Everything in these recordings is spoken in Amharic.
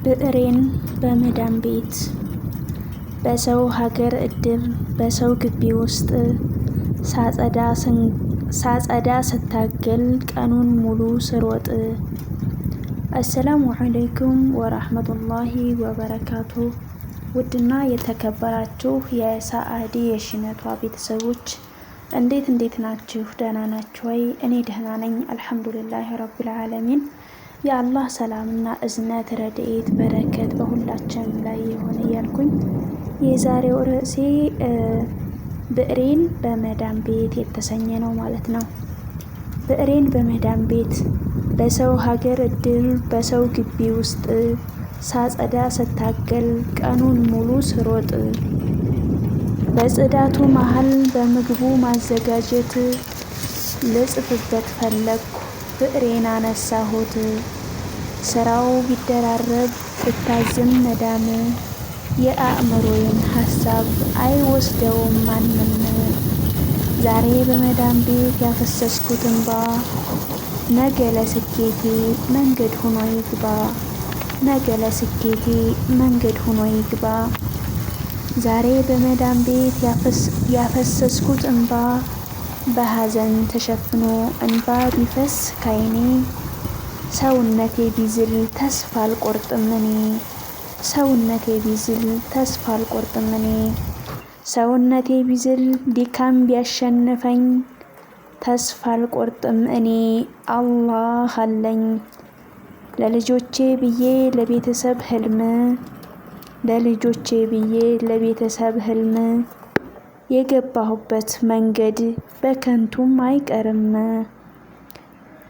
ብዕሬን በመዳም ቤት በሰው ሀገር እድር በሰው ግቢ ውስጥ ሳጸዳ ስታገል ቀኑን ሙሉ ስሮጥ። አሰላሙ አለይኩም ወራህመቱላሂ ወበረካቱ። ውድና የተከበራችሁ የሰአዲ የሽነቷ ቤተሰቦች እንዴት ናችሁ? ደህና ናችሁ ወይ? እኔ ደህና ነኝ አልሐምዱሊላህ ረቢል ዓለሚን። የአላህ ሰላምና እዝነት ረድኤት በረከት በሁላችንም ላይ ይሁን እያልኩኝ የዛሬው ርዕሴ ብዕሬን በመዳም ቤት የተሰኘ ነው ማለት ነው። ብዕሬን በመዳም ቤት በሰው ሀገር እድር በሰው ግቢ ውስጥ ሳጸዳ ስታገል ቀኑን ሙሉ ስሮጥ። በጽዳቱ መሃል በምግቡ ማዘጋጀት ልጽፍበት ፈለግኩ ብዕሬን አነሳሁት። ስራው ቢደራረብ ብታዝም መዳም የአእምሮዬን ሀሳብ አይወስደውም ማንም። ዛሬ በመዳም ቤት ያፈሰስኩት እንባ ነገ ለስኬቴ መንገድ ሆኖ ይግባ። ነገ ለስኬቴ መንገድ ሆኖ ይግባ። ዛሬ በመዳም ቤት ያፈሰስኩት እንባ በሐዘን ተሸፍኖ እንባ ቢፈስ ካይኔ ሰውነቴ ቢዝል ተስፋ አልቆርጥም እኔ። ሰውነቴ ቢዝል ተስፋ አልቆርጥም እኔ። ሰውነቴ ቢዝል ድካም ቢያሸንፈኝ ተስፋ አልቆርጥም እኔ። አላህ አለኝ ለልጆቼ ብዬ ለቤተሰብ ህልም። ለልጆቼ ብዬ ለቤተሰብ ህልም የገባሁበት መንገድ በከንቱም አይቀርም።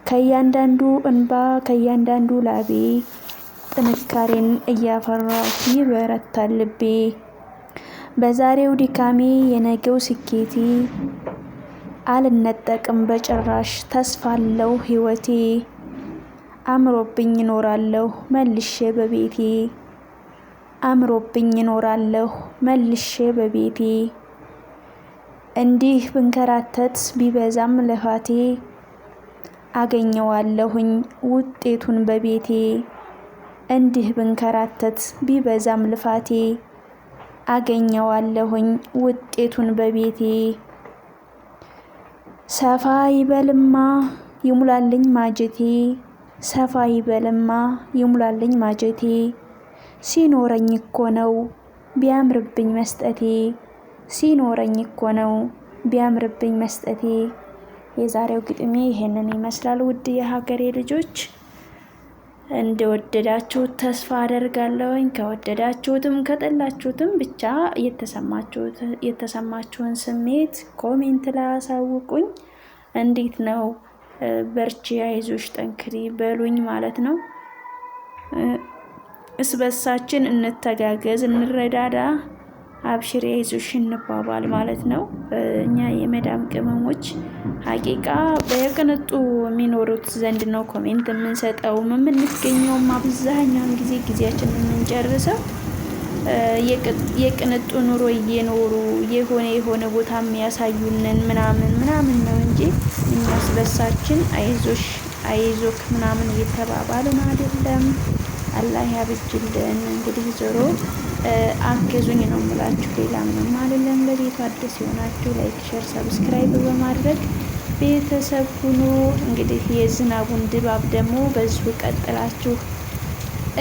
ከእያንዳንዱ እንባ ከእያንዳንዱ ላቤ ጥንካሬን እያፈራሁ ይበረታል ልቤ። በዛሬው ድካሜ የነገው ስኬቴ አልነጠቅም በጭራሽ ተስፋ አለው ህይወቴ። አምሮብኝ እኖራለሁ መልሼ በቤቴ። አምሮብኝ እኖራለሁ መልሼ በቤቴ። እንዲህ ብንከራተት ቢበዛም ልፋቴ አገኘዋለሁኝ ውጤቱን በቤቴ። እንዲህ ብንከራተት ቢበዛም ልፋቴ አገኘዋለሁኝ ውጤቱን በቤቴ። ሰፋ ይበልማ ይሙላልኝ ማጀቴ። ሰፋ ይበልማ ይሙላልኝ ማጀቴ። ሲኖረኝ እኮ ነው ቢያምርብኝ መስጠቴ። ሲኖረኝ እኮ ነው ቢያምርብኝ መስጠቴ። የዛሬው ግጥሜ ይሄንን ይመስላል። ውድ የሀገሬ ልጆች እንደወደዳችሁት ተስፋ አደርጋለሁኝ። ከወደዳችሁትም ከጠላችሁትም ብቻ የተሰማችሁን ስሜት ኮሜንት ላይ አሳውቁኝ። እንዴት ነው? በርቺ፣ አይዞሽ፣ ጠንክሪ በሉኝ ማለት ነው። እስበሳችን እንተጋገዝ፣ እንረዳዳ፣ አብሽሪ አይዞሽ እንባባል ማለት ነው። እኛ የመዳም ቅመሞች ሀቂቃ በቅንጡ የሚኖሩት ዘንድ ነው ኮሜንት የምንሰጠው የምንገኘውም አብዛኛውን ጊዜያችንን የምንጨርሰው የቅንጡ ኑሮ እየኖሩ የሆነ ቦታ የሚያሳዩንን ምናምን ነው እንጂ እኛ እስበሳችን አይዞሽ አይዞክ ምናምን እየተባባልን አይደለም። አላህ ያብጅልን። እንግዲህ ዞሮ አገዙኝ ነው የምላችሁ፣ ሌላ ምንም አይደለም። ለቤቱ አዲስ የሆናችሁ ላይክ፣ ሼር፣ ሰብስክራይብ በማድረግ ቤተሰብ ሁኑ። እንግዲህ የዝናቡን ድባብ ደግሞ በዚሁ ቀጥላችሁ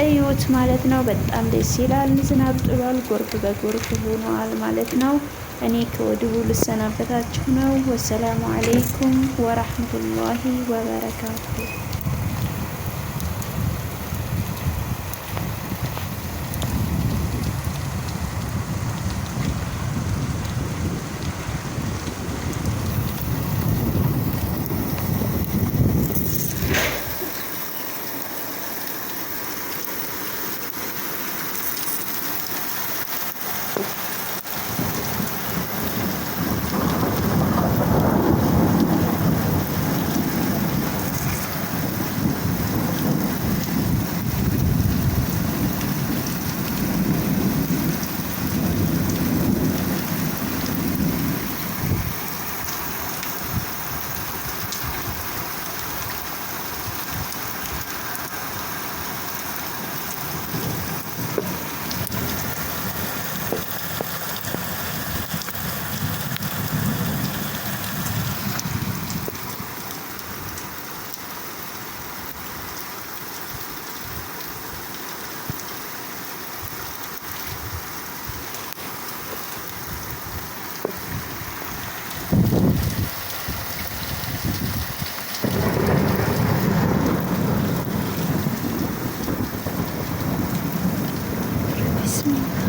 እዩት ማለት ነው። በጣም ደስ ይላል። ዝናብ ጥሏል፣ ጎርፍ በጎርፍ ሆኗል ማለት ነው። እኔ ከወዲሁ ልሰናበታችሁ ነው። ወሰላሙ አለይኩም ወራህመቱላሂ ወበረካቱ። በስመ አብ